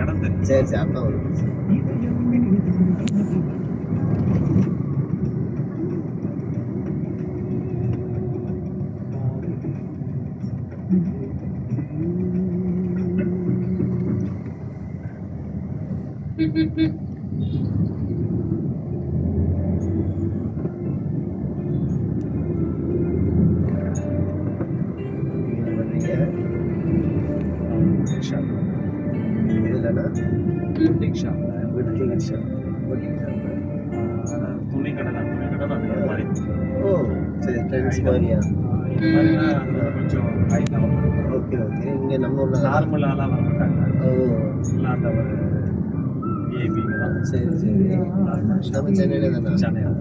இடம் தெரியும். சரி சரி அப்போ வரும். துணி கடை தான், துணி கடை தான் அந்த மாதிரி. ஓ சரி, ட்ரெண்ட்ஸ் மாதிரியா? இது மாதிரினா கொஞ்சம் ஹை லெவல். Okay okay. இங்கே நம்ம ஊரில் நார்மலாலாம் வர மாட்டாங்க. ஓ இல்லை அந்த ஒரு விஐபிங்க தான். சரி சரி. நம்ம சென்னையில் தானே? சென்னையில்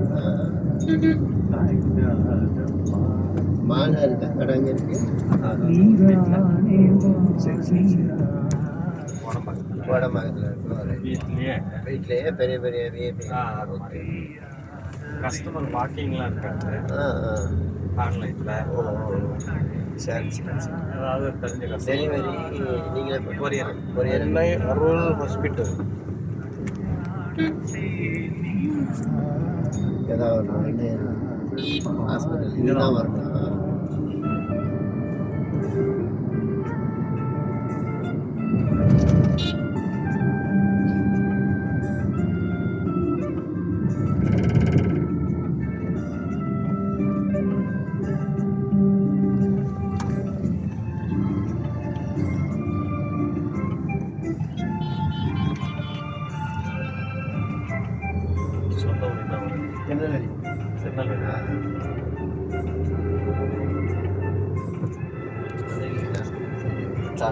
மாலை இருக்கா? கடை அங்கே இருக்கு. சரி சரி சரி. வடமாகத்தில் இருக்கு. வீட்லேயே பெரிய பெரிய விஐபி. ஓகே. கஸ்டமர் வாக்கிங்லாம் இருக்காது ஆன்லைனில். ஓ சரி சரி சரி. ஏதாவது தெரிஞ்ச கஸ்டமர் டெலிவரி நீங்களே கொரியர். கொரியர் அருள் ஹாஸ்பிட்டல் ஏதாவது ஹாஸ்பிட்டல் இதுதான் வரணும்.